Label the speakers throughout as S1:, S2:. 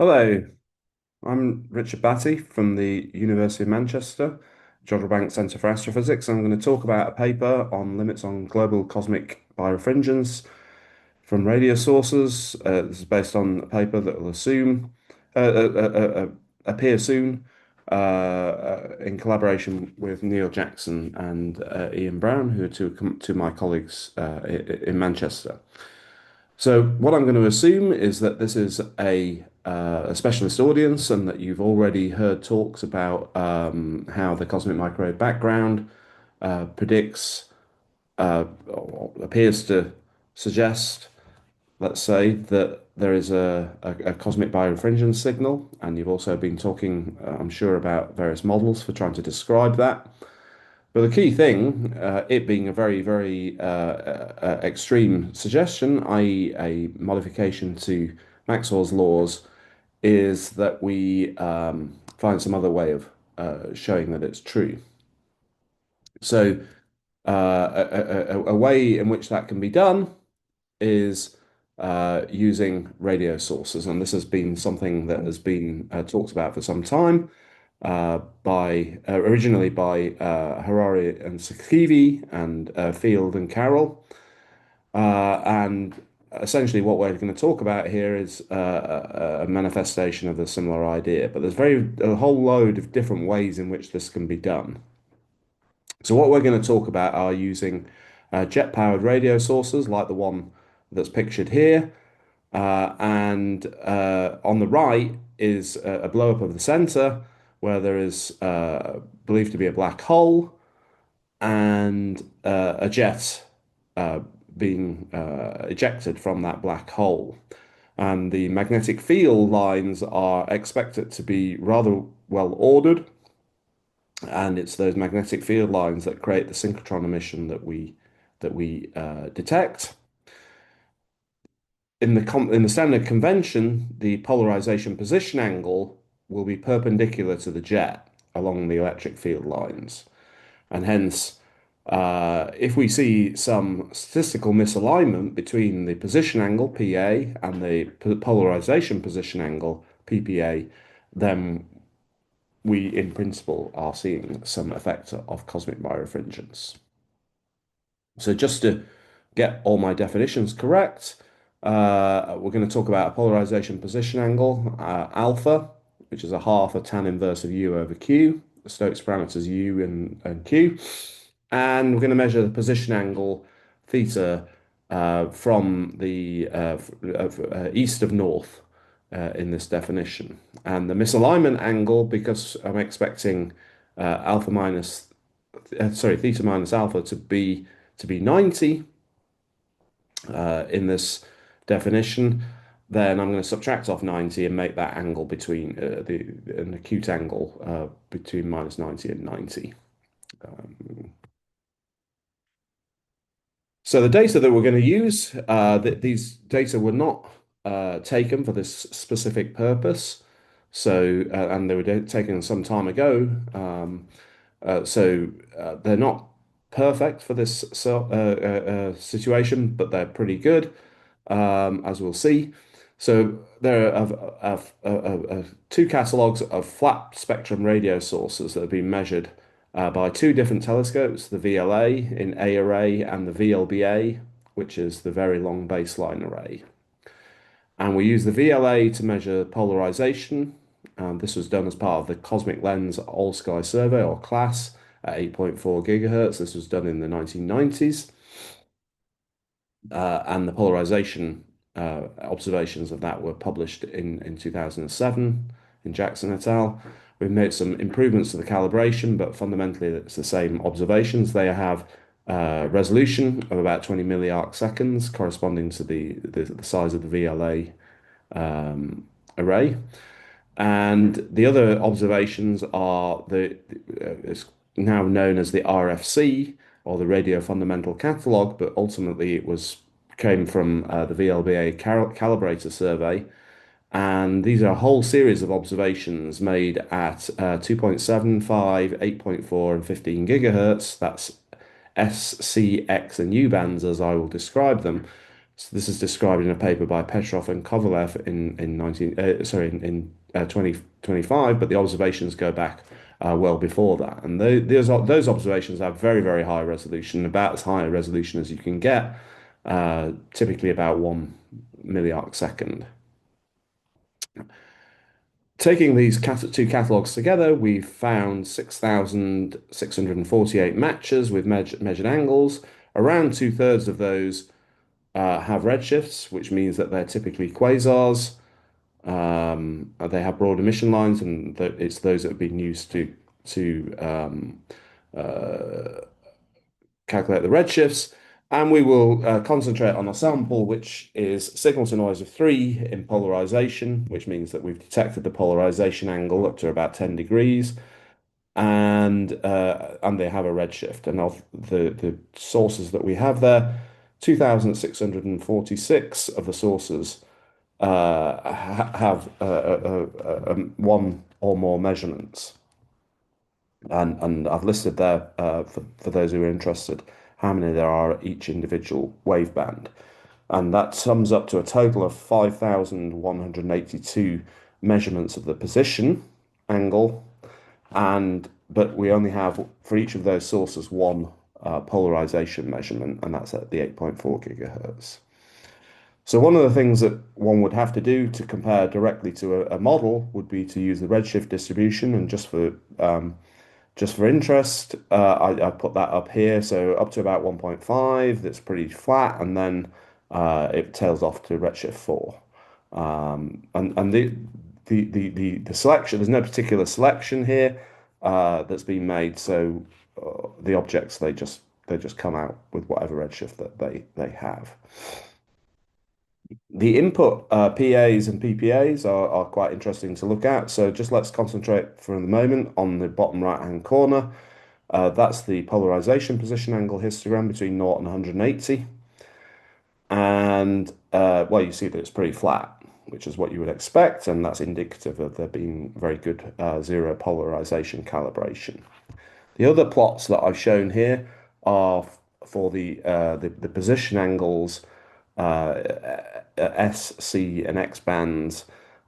S1: Hello, I'm Richard Battye from the University of Manchester, Jodrell Bank Centre for Astrophysics. I'm going to talk about a paper on limits on global cosmic birefringence from radio sources. This is based on a paper that will appear soon in collaboration with Neil Jackson and Ian Brown, who are two my colleagues in Manchester. So what I'm going to assume is that this is a specialist audience and that you've already heard talks about how the cosmic microwave background predicts or appears to suggest, let's say, that there is a cosmic birefringence signal, and you've also been talking, I'm sure, about various models for trying to describe that. But the key thing, it being a very extreme suggestion, i.e., a modification to Maxwell's laws, is that we find some other way of showing that it's true. So, a way in which that can be done is using radio sources, and this has been something that has been talked about for some time by originally by Harari and Sakivi and Field and Carroll. And essentially, what we're going to talk about here is a manifestation of a similar idea, but there's a whole load of different ways in which this can be done. So what we're going to talk about are using jet-powered radio sources like the one that's pictured here. And on the right is a blow up of the center where there is believed to be a black hole and a jet uh, being ejected from that black hole. And the magnetic field lines are expected to be rather well ordered. And it's those magnetic field lines that create the synchrotron emission that we detect. In the standard convention, the polarization position angle will be perpendicular to the jet along the electric field lines. And hence, if we see some statistical misalignment between the position angle, PA, and the polarization position angle, PPA, then we, in principle, are seeing some effect of cosmic birefringence. So just to get all my definitions correct, we're going to talk about a polarization position angle, alpha, which is a half a tan inverse of U over Q. The Stokes parameters U and Q. And we're going to measure the position angle theta from the east of north in this definition. And the misalignment angle, because I'm expecting theta minus alpha to be 90 in this definition, then I'm going to subtract off 90 and make that angle between an acute angle between minus 90 and 90. So the data that we're going to use, these data were not taken for this specific purpose. So, and they were taken some time ago. They're not perfect for this situation, but they're pretty good, as we'll see. So there are two catalogs of flat spectrum radio sources that have been measured by two different telescopes, the VLA in A array and the VLBA, which is the Very Long Baseline Array. And we use the VLA to measure polarization. This was done as part of the Cosmic Lens All Sky Survey, or CLASS, at 8.4 gigahertz. This was done in the 1990s. And the polarization observations of that were published in 2007 in Jackson et al. We've made some improvements to the calibration, but fundamentally it's the same observations. They have resolution of about 20 milliarc seconds, corresponding to the size of the VLA array. And the other observations are it's now known as the RFC, or the Radio Fundamental Catalogue, but ultimately came from the VLBA calibrator survey. And these are a whole series of observations made at 2.75, 8.4, and 15 gigahertz. That's S, C, X, and U bands, as I will describe them, So this is described in a paper by Petrov and Kovalev in 19 sorry in 2025, but the observations go back well before that. And those observations have very, very high resolution, about as high a resolution as you can get, typically about 1 milliarc second. Taking these two catalogues together, we've found 6,648 matches with measured angles. Around two-thirds of those have redshifts, which means that they're typically quasars. They have broad emission lines, and it's those that have been used to calculate the redshifts. And we will concentrate on a sample which is signal to noise of 3 in polarization, which means that we've detected the polarization angle up to about 10 degrees, and they have a redshift. And of the sources that we have there, 2,646 of the sources have one or more measurements. And I've listed there for those who are interested how many there are at each individual waveband. And that sums up to a total of 5,182 measurements of the position angle. But we only have, for each of those sources, one polarization measurement, and that's at the 8.4 gigahertz. So one of the things that one would have to do to compare directly to a model would be to use the redshift distribution. And just for interest, I put that up here. So up to about 1.5, that's pretty flat, and then it tails off to redshift 4. And the selection, there's no particular selection here that's been made. So the objects, they just come out with whatever redshift that they have. The input PAs and PPAs are quite interesting to look at. So just let's concentrate for the moment on the bottom right-hand corner. That's the polarization position angle histogram between 0 and 180. And well, you see that it's pretty flat, which is what you would expect, and that's indicative of there being very good zero polarization calibration. The other plots that I've shown here are for the position angles, S, C, and X bands.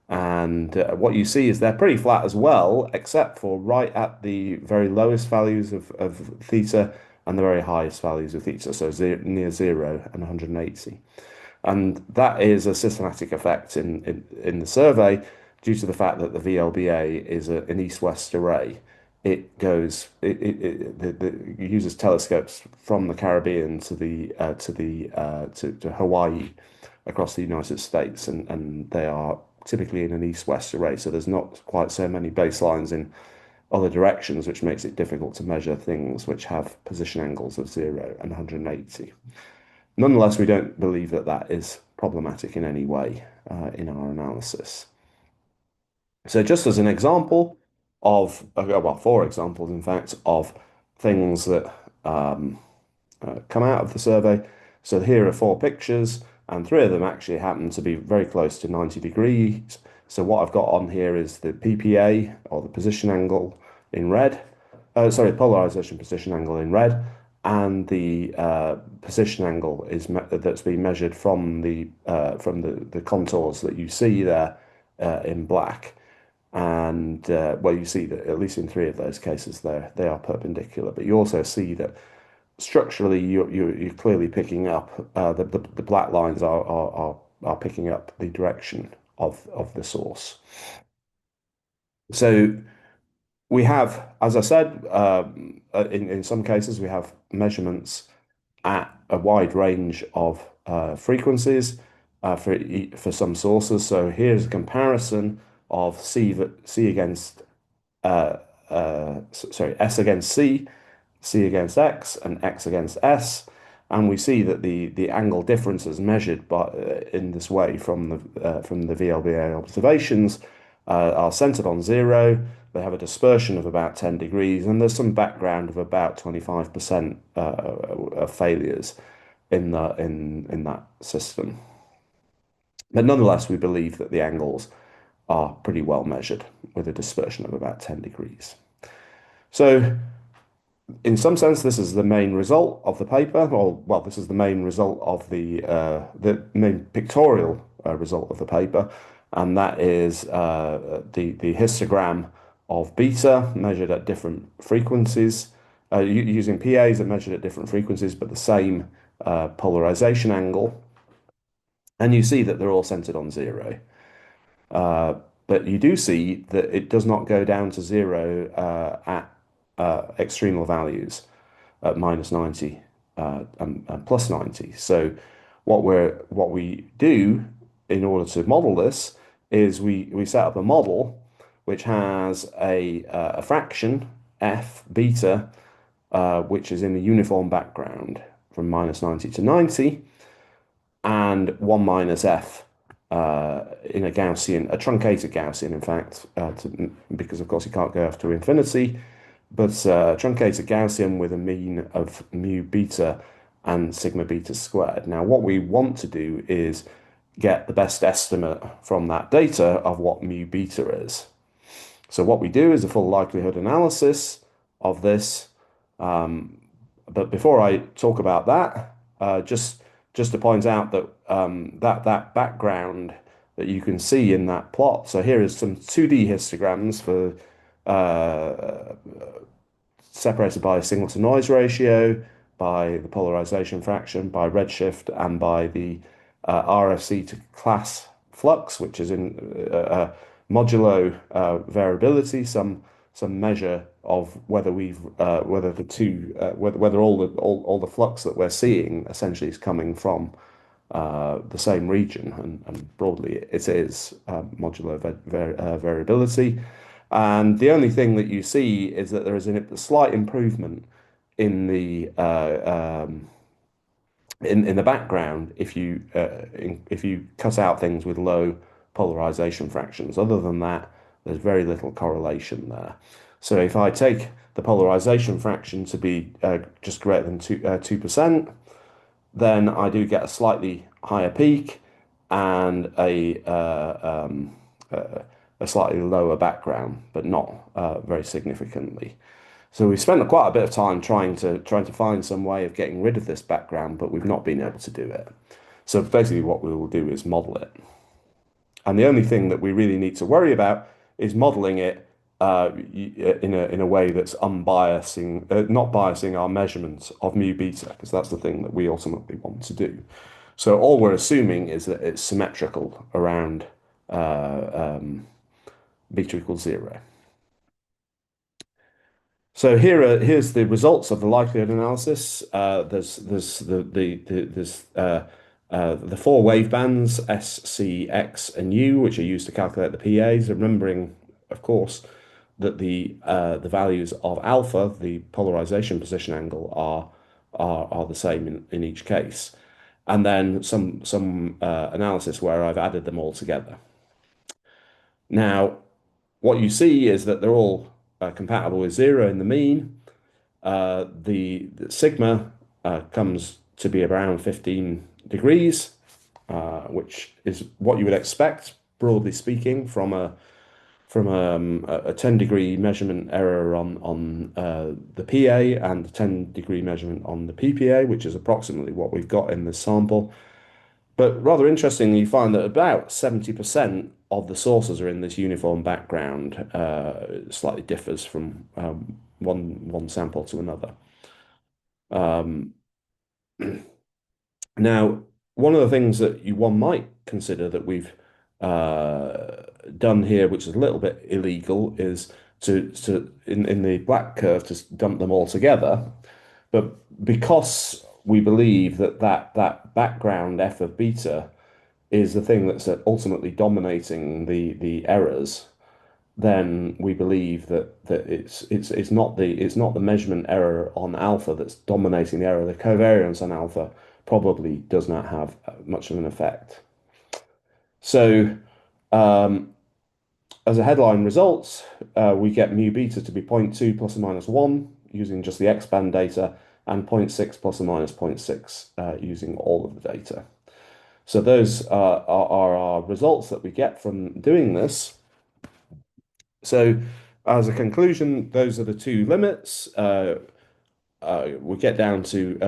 S1: And what you see is they're pretty flat as well, except for right at the very lowest values of theta and the very highest values of theta, so near 0 and 180. And that is a systematic effect in the survey due to the fact that the VLBA is an east-west array. It uses telescopes from the Caribbean to Hawaii across the United States, and they are typically in an east-west array. So there's not quite so many baselines in other directions, which makes it difficult to measure things which have position angles of 0 and 180. Nonetheless, we don't believe that that is problematic in any way in our analysis. So just as an example of, well, 4 examples, in fact, of things that come out of the survey. So here are 4 pictures, and 3 of them actually happen to be very close to 90 degrees. So what I've got on here is the PPA, or the position angle in red. Sorry, polarization position angle in red, and the position angle that's been measured from the contours that you see there in black. And well, you see that at least in 3 of those cases they are perpendicular, but you also see that structurally you're clearly picking up the black lines are picking up the direction of the source. So we have, as I said, in some cases we have measurements at a wide range of frequencies for some sources. So here's a comparison of C against S against C, C against X, and X against S. And we see that the angle differences measured in this way from the VLBA observations are centered on 0. They have a dispersion of about 10 degrees, and there's some background of about 25% of failures in that system. But nonetheless, we believe that the angles are pretty well measured with a dispersion of about 10 degrees. So in some sense, this is the main result of the paper, or well, this is the main result of the main pictorial result of the paper, and that is the histogram of beta measured at different frequencies, using PAs that measured at different frequencies, but the same polarization angle, and you see that they're all centered on zero. Uh, but you do see that it does not go down to zero at extremal values at -90 and +90. So what we do in order to model this is we set up a model which has a fraction f beta which is in a uniform background from -90 to 90 and 1 minus f in a Gaussian, a truncated Gaussian, in fact, because of course you can't go off to infinity, but truncated Gaussian with a mean of mu beta and sigma beta squared. Now, what we want to do is get the best estimate from that data of what mu beta is. So what we do is a full likelihood analysis of this. But before I talk about that, just to point out that that background that you can see in that plot. So here is some 2D histograms for separated by a signal to noise ratio, by the polarization fraction, by redshift, and by the RFC to class flux, which is in modulo variability, some measure of whether whether the two whether all the flux that we're seeing essentially is coming from the same region, and broadly it is modulo variability. And the only thing that you see is that there is a slight improvement in the in the background if you cut out things with low polarization fractions. Other than that, there's very little correlation there. So if I take the polarization fraction to be just greater than 2%, then I do get a slightly higher peak and a slightly lower background, but not very significantly. So we spent quite a bit of time trying to find some way of getting rid of this background, but we've not been able to do it. So basically, what we will do is model it, and the only thing that we really need to worry about is modeling it in a way that's unbiasing, not biasing our measurements of mu beta, because that's the thing that we ultimately want to do. So all we're assuming is that it's symmetrical around beta equals 0. So here's the results of the likelihood analysis. There's the four wavebands S, C, X, and U, which are used to calculate the PAs. Remembering, of course, that the values of alpha, the polarization position angle, are the same in each case, and then some analysis where I've added them all together. Now, what you see is that they're all compatible with 0 in the mean. The sigma comes to be around 15 degrees, which is what you would expect, broadly speaking, from a 10-degree measurement error on the PA and a 10-degree measurement on the PPA, which is approximately what we've got in this sample. But rather interestingly, you find that about 70% of the sources are in this uniform background. Slightly differs from one sample to another. Now, one of the things that one might consider that we've done here, which is a little bit illegal, is to in the black curve to dump them all together. But because we believe that background f of beta is the thing that's ultimately dominating the errors, then we believe that it's not the measurement error on alpha that's dominating the error. The covariance on alpha probably does not have much of an effect. So as a headline result, we get mu beta to be 0.2 plus or minus 1 using just the X-band data, and 0.6 plus or minus 0.6 using all of the data. So those are our results that we get from doing this. So as a conclusion, those are the two limits. we get down to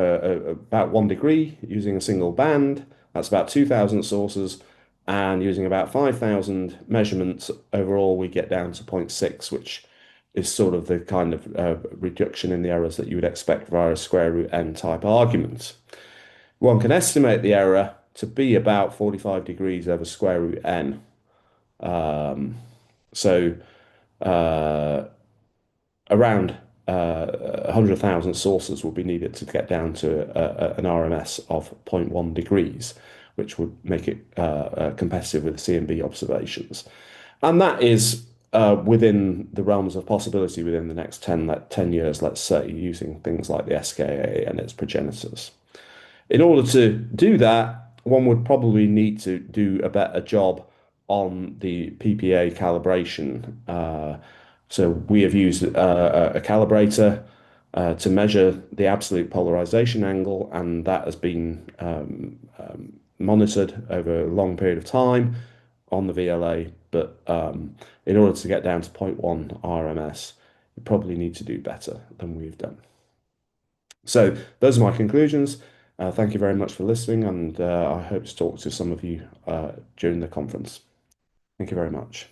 S1: about 1 degree using a single band. That's about 2,000 sources. And using about 5,000 measurements overall, we get down to zero point 0.6, which is sort of the kind of reduction in the errors that you would expect via a square root n type argument. One can estimate the error to be about 45 degrees over square root n. So uh, around 100,000 sources would be needed to get down to an RMS of zero point 0.1 degrees, which would make it competitive with CMB observations. And that is within the realms of possibility within the next 10 years, let's say, using things like the SKA and its progenitors. In order to do that, one would probably need to do a better job on the PPA calibration. So we have used a calibrator to measure the absolute polarization angle, and that has been monitored over a long period of time on the VLA. But in order to get down to 0.1 RMS, you probably need to do better than we've done. So those are my conclusions. Thank you very much for listening, and I hope to talk to some of you during the conference. Thank you very much.